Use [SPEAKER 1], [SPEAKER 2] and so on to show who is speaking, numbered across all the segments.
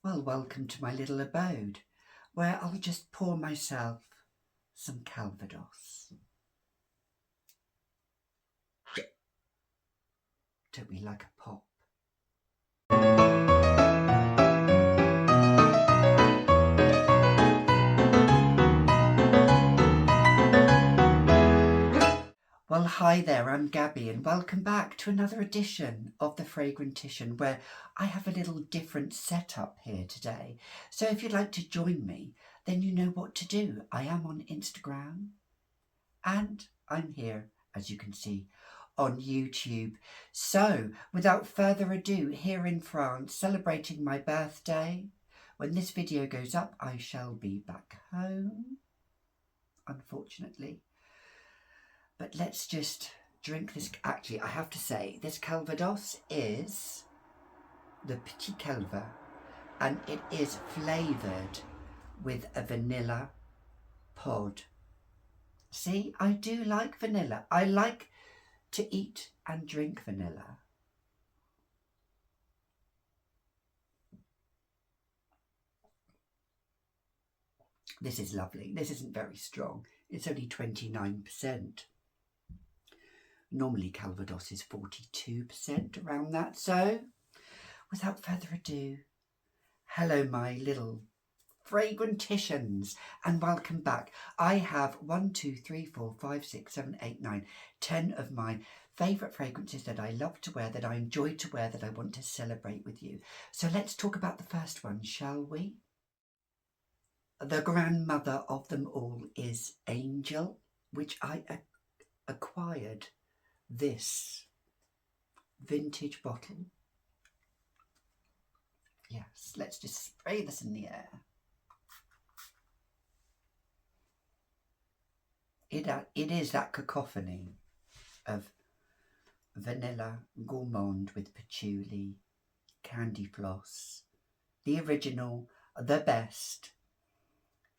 [SPEAKER 1] Well, welcome to my little abode, where I'll just pour myself some Calvados. Don't we like a pop? Well, hi there, I'm Gabby and welcome back to another edition of the Fragrantician, where I have a little different setup here today. So if you'd like to join me, then you know what to do. I am on Instagram and I'm here, as you can see, on YouTube. So without further ado, here in France, celebrating my birthday. When this video goes up, I shall be back home, unfortunately. But let's just drink this. Actually, I have to say, this Calvados is the Petit Calva, and it is flavoured with a vanilla pod. See, I do like vanilla. I like to eat and drink vanilla. This is lovely. This isn't very strong. It's only 29%. Normally Calvados is 42%, around that. So, without further ado, hello my little Fragranticians and welcome back. I have 1, 2, 3, 4, 5, 6, 7, 8, 9, 10 of my favourite fragrances that I love to wear, that I enjoy to wear, that I want to celebrate with you. So let's talk about the first one, shall we? The grandmother of them all is Angel, which I acquired this vintage bottle. Yes, let's just spray this in the air. It is that cacophony of vanilla gourmand with patchouli, candy floss, the original, the best.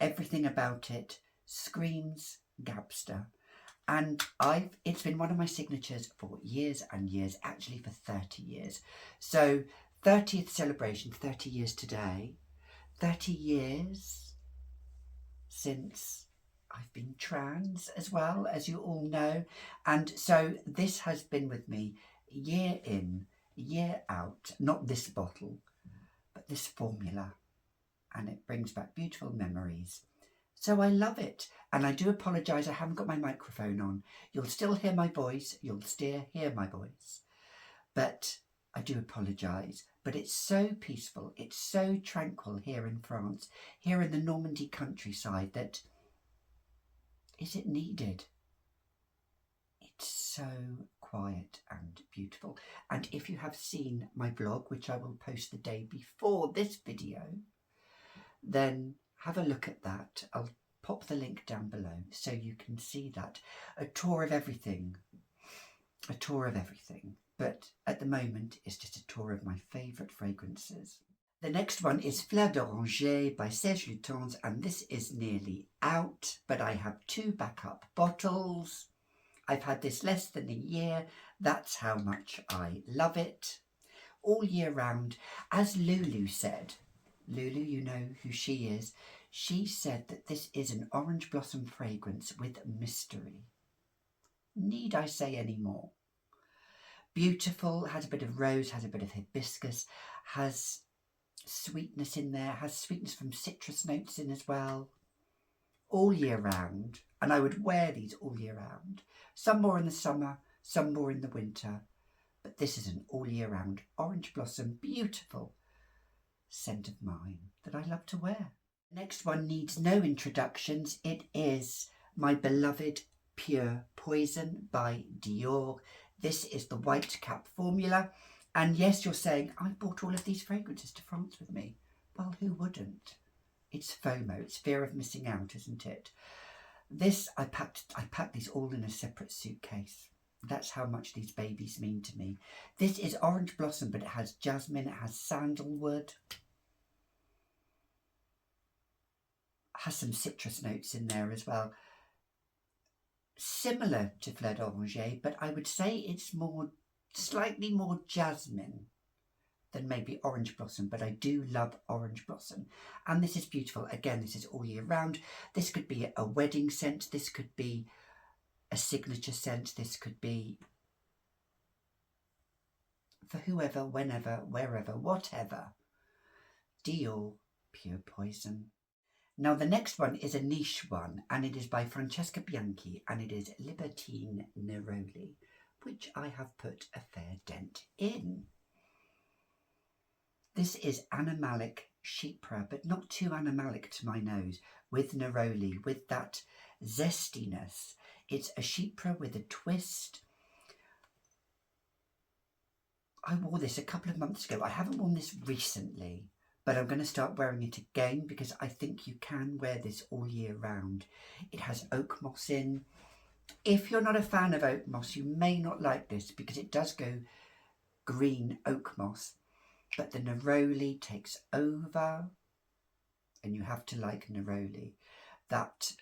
[SPEAKER 1] Everything about it screams Gabster. And it's been one of my signatures for years and years, actually for 30 years. So 30th celebration, 30 years today, 30 years since I've been trans as well, as you all know. And so this has been with me year in, year out, not this bottle, but this formula. And it brings back beautiful memories. So I love it. And I do apologise, I haven't got my microphone on. You'll still hear my voice. You'll still hear my voice. But I do apologise. But it's so peaceful. It's so tranquil here in France, here in the Normandy countryside, that is it needed? It's so quiet and beautiful. And if you have seen my blog, which I will post the day before this video, then have a look at that. I'll pop the link down below so you can see that. A tour of everything. A tour of everything. But at the moment, it's just a tour of my favourite fragrances. The next one is Fleurs d'Oranger by Serge Lutens, and this is nearly out, but I have 2 backup bottles. I've had this less than a year. That's how much I love it. All year round. As Lulu said, Lulu, you know who she is. She said that this is an orange blossom fragrance with mystery. Need I say any more? Beautiful, has a bit of rose, has a bit of hibiscus, has sweetness in there, has sweetness from citrus notes in as well. All year round, and I would wear these all year round. Some more in the summer, some more in the winter, but this is an all year round orange blossom, beautiful scent of mine that I love to wear. The next one needs no introductions. It is my beloved Pure Poison by Dior. This is the white cap formula. And yes, you're saying, I bought all of these fragrances to France with me. Well, who wouldn't? It's FOMO, it's fear of missing out, isn't it? This, I packed these all in a separate suitcase. That's how much these babies mean to me. This is orange blossom, but it has jasmine, it has sandalwood. Has some citrus notes in there as well. Similar to Fleurs d'Oranger, but I would say it's slightly more jasmine than maybe Orange Blossom, but I do love Orange Blossom. And this is beautiful. Again, this is all year round. This could be a wedding scent. This could be a signature scent. This could be for whoever, whenever, wherever, whatever. Dior, Pure Poison. Now the next one is a niche one, and it is by Francesca Bianchi, and it is Libertine Neroli, which I have put a fair dent in. This is animalic chypre, but not too animalic to my nose, with neroli, with that zestiness. It's a chypre with a twist. I wore this a couple of months ago. I haven't worn this recently, but I'm going to start wearing it again because I think you can wear this all year round. It has oak moss in. If you're not a fan of oak moss, you may not like this because it does go green oak moss. But the neroli takes over, and you have to like neroli. That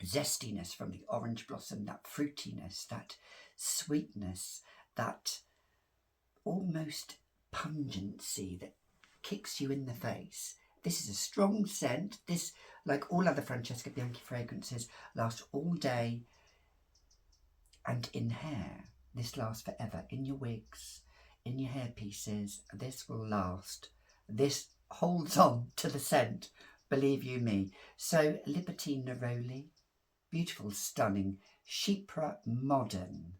[SPEAKER 1] zestiness from the orange blossom, that fruitiness, that sweetness, that almost pungency that kicks you in the face. This is a strong scent. This, like all other Francesca Bianchi fragrances, lasts all day. And in hair, this lasts forever. In your wigs, in your hair pieces, this will last. This holds on to the scent, believe you me. So Libertine Neroli, beautiful, stunning, chypre modern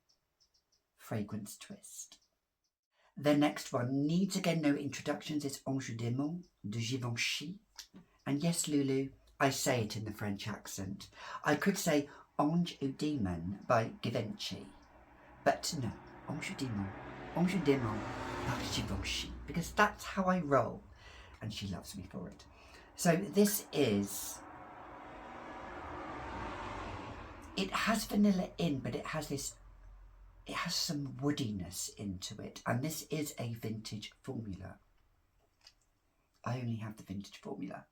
[SPEAKER 1] fragrance twist. The next one needs again no introductions. It's Ange démon de Givenchy. And yes, Lulu, I say it in the French accent. I could say Ange ou Demon by Givenchy, but no, Ange démon by Givenchy, because that's how I roll, and she loves me for it. So this is, it has vanilla in, but it has this, it has some woodiness into it, and this is a vintage formula. I only have the vintage formula.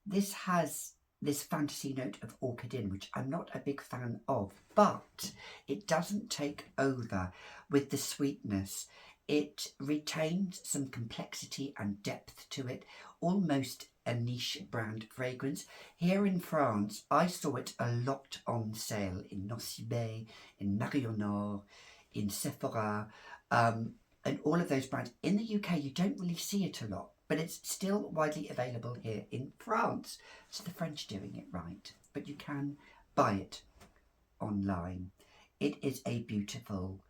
[SPEAKER 1] This has this fantasy note of orchid in, which I'm not a big fan of, but it doesn't take over with the sweetness. It retains some complexity and depth to it, almost a niche brand fragrance. Here in France, I saw it a lot on sale in Nocibé, in Marionor, in Sephora, and all of those brands. In the UK, you don't really see it a lot, but it's still widely available here in France. So the French are doing it right, but you can buy it online. It is a beautiful,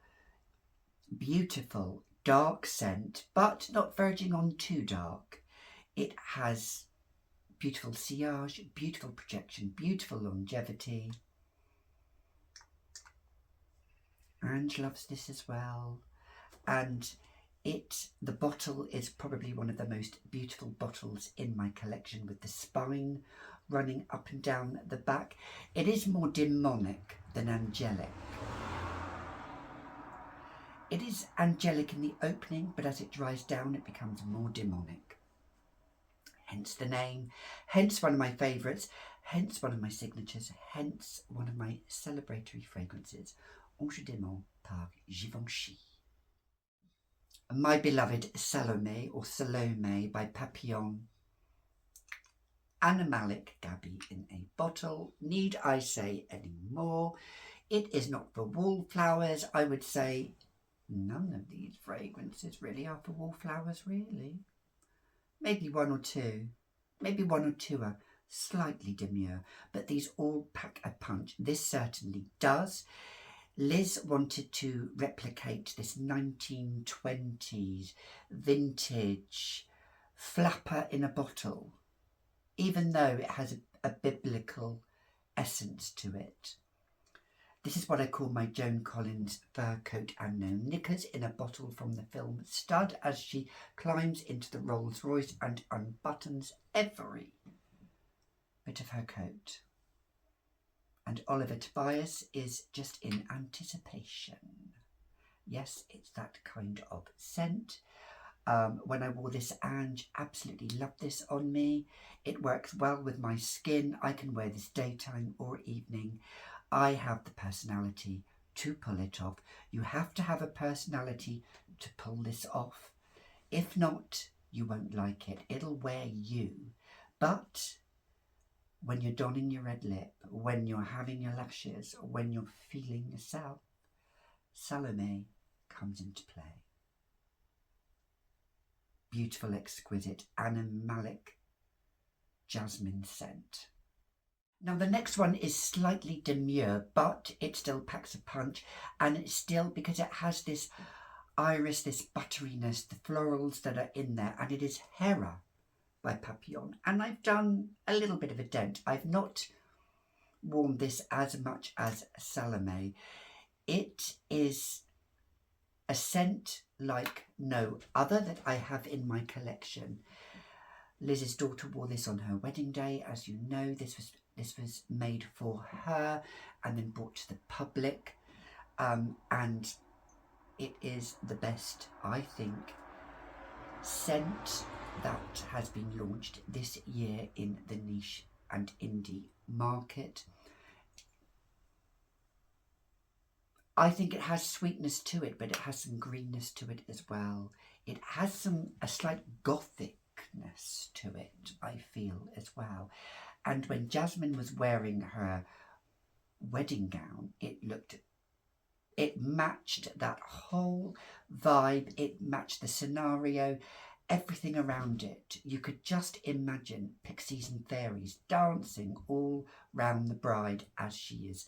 [SPEAKER 1] beautiful dark scent, but not verging on too dark. It has beautiful sillage, beautiful projection, beautiful longevity. Ange loves this as well. And the bottle is probably one of the most beautiful bottles in my collection, with the spine running up and down the back. It is more demonic than angelic. It is angelic in the opening, but as it dries down, it becomes more demonic. Hence the name, hence one of my favourites, hence one of my signatures, hence one of my celebratory fragrances, Ange démon par Givenchy. My beloved Salomé, or Salomé by Papillon. Animalic Gaby in a bottle. Need I say any more? It is not for wallflowers. I would say none of these fragrances really are for wallflowers, really. Maybe one or two. Maybe one or two are slightly demure, but these all pack a punch. This certainly does. Liz wanted to replicate this 1920s vintage flapper in a bottle, even though it has a biblical essence to it. This is what I call my Joan Collins fur coat and no knickers in a bottle from the film Stud, as she climbs into the Rolls Royce and unbuttons every bit of her coat. And Oliver Tobias is just in anticipation. Yes, it's that kind of scent. When I wore this Ange, absolutely loved this on me. It works well with my skin. I can wear this daytime or evening. I have the personality to pull it off. You have to have a personality to pull this off. If not, you won't like it. It'll wear you. But when you're donning your red lip, when you're having your lashes, when you're feeling yourself, Salomé comes into play. Beautiful, exquisite, animalic jasmine scent. Now the next one is slightly demure, but it still packs a punch, and it's still, because it has this iris, this butteriness, the florals that are in there, and it is Hera by Papillon. And I've done a little bit of a dent. I've not worn this as much as Salomé. It is a scent like no other that I have in my collection. Liz's daughter wore this on her wedding day. As you know, this was made for her and then brought to the public, and it is the best, I think, scent that has been launched this year in the niche and indie market. I think it has sweetness to it, but it has some greenness to it as well. It has a slight gothicness to it, I feel, as well. And when Jasmine was wearing her wedding gown, it matched that whole vibe. It matched the scenario, everything around it. You could just imagine pixies and fairies dancing all round the bride as she is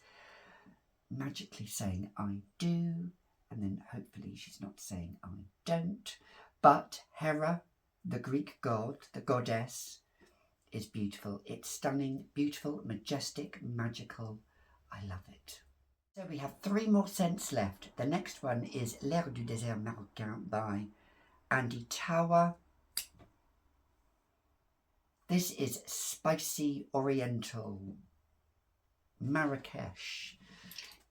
[SPEAKER 1] magically saying I do, and then hopefully she's not saying I don't. But Hera, the Greek god, the goddess, is beautiful. It's stunning, beautiful, majestic, magical. I love it. So we have 3 more scents left. The next one is L'air du désert marocain by Andy Tower. This is spicy oriental Marrakesh.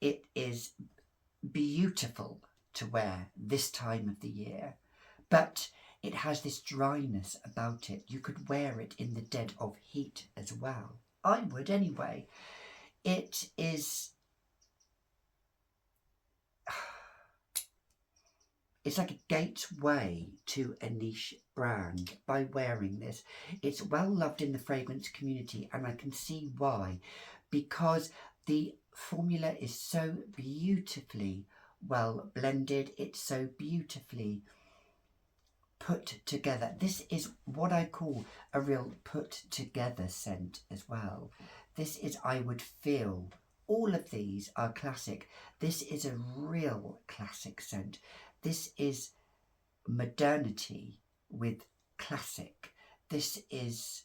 [SPEAKER 1] It is beautiful to wear this time of the year, but it has this dryness about it. You could wear it in the dead of heat as well. I would anyway. It is... It's like a gateway to a niche brand by wearing this. It's well loved in the fragrance community, and I can see why. Because the formula is so beautifully well blended. It's so beautifully put together. This is what I call a real put together scent as well. This is, I would feel, all of these are classic. This is a real classic scent. This is modernity with classic. This is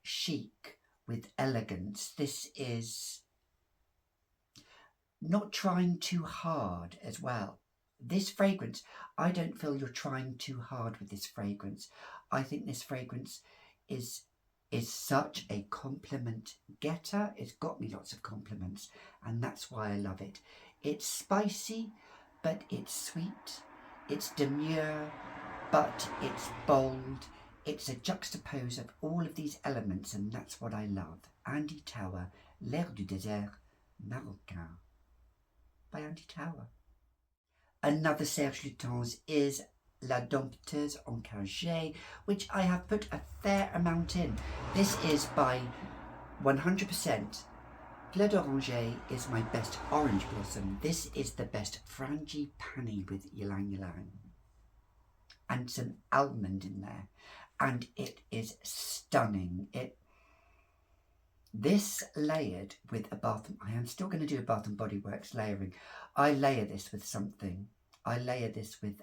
[SPEAKER 1] chic with elegance. This is not trying too hard as well. This fragrance, I don't feel you're trying too hard with this fragrance. I think this fragrance is such a compliment getter. It's got me lots of compliments, and that's why I love it. It's spicy, but it's sweet. It's demure, but it's bold. It's a juxtapose of all of these elements, and that's what I love. Andy Tower, L'air du désert marocain by Andy Tower. Another Serge Lutens is La Dompteuse Encagée, which I have put a fair amount in. This is by 100%. Fleur d'Oranger is my best orange blossom. This is the best frangipani with ylang ylang. And some almond in there. And it is stunning. This layered with a Bath, I am still going to do a Bath & Body Works layering. I layer this with something. I layer this with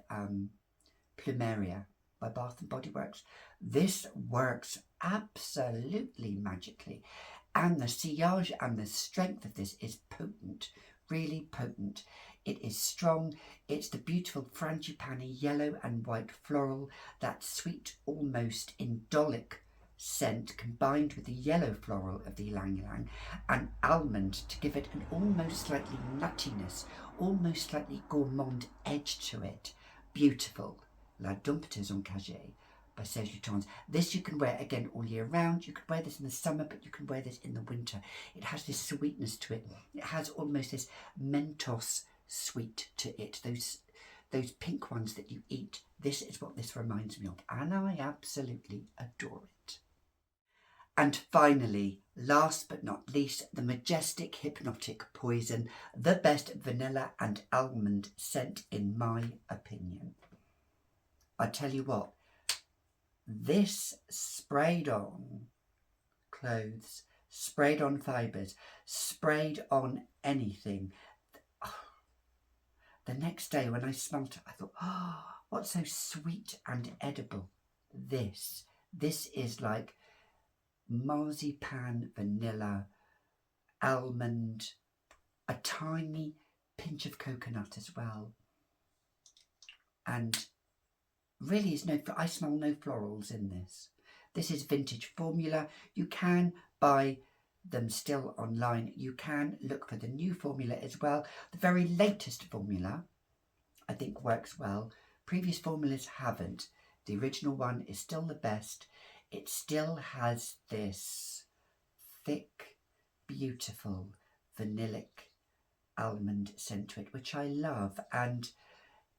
[SPEAKER 1] Plumeria by Bath & Body Works. This works absolutely magically. And the sillage and the strength of this is potent, really potent. It is strong. It's the beautiful frangipani yellow and white floral, that sweet, almost indolic scent combined with the yellow floral of the ylang ylang and almond to give it an almost slightly nuttiness, almost slightly gourmand edge to it. Beautiful. La Dompteuse Encagée by Serge Lutens. This you can wear again all year round. You could wear this in the summer, but you can wear this in the winter. It has this sweetness to it. It has almost this Mentos sweet to it. those pink ones that you eat. This is what this reminds me of, and I absolutely adore it. And finally, last but not least, the majestic Hypnotic Poison, the best vanilla and almond scent in my opinion. I tell you what, this sprayed on clothes, sprayed on fibres, sprayed on anything. The next day when I smelt it, I thought, oh, what's so sweet and edible? This is like marzipan, vanilla, almond, a tiny pinch of coconut as well. And really I smell no florals in this. This is vintage formula. You can buy them still online. You can look for the new formula as well. The very latest formula I think works well. Previous formulas haven't. The original one is still the best. It still has this thick, beautiful, vanillic almond scent to it, which I love, and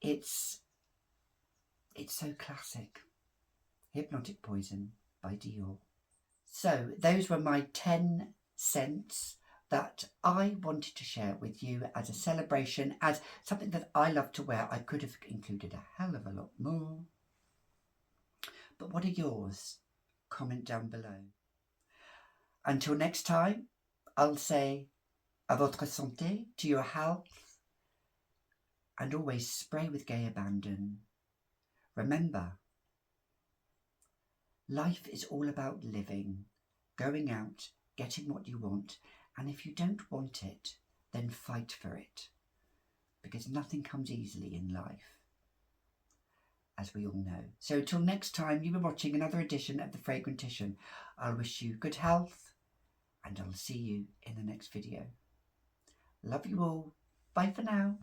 [SPEAKER 1] it's so classic. Hypnotic Poison by Dior. So those were my 10 scents that I wanted to share with you as a celebration, as something that I love to wear. I could have included a hell of a lot more. But what are yours? Comment down below. Until next time, I'll say à votre santé, to your health, and always spray with gay abandon. Remember, life is all about living, going out, getting what you want, and if you don't want it, then fight for it, because nothing comes easily in life, as we all know. So until next time, you've been watching another edition of The Fragrantician. I'll wish you good health, and I'll see you in the next video. Love you all. Bye for now.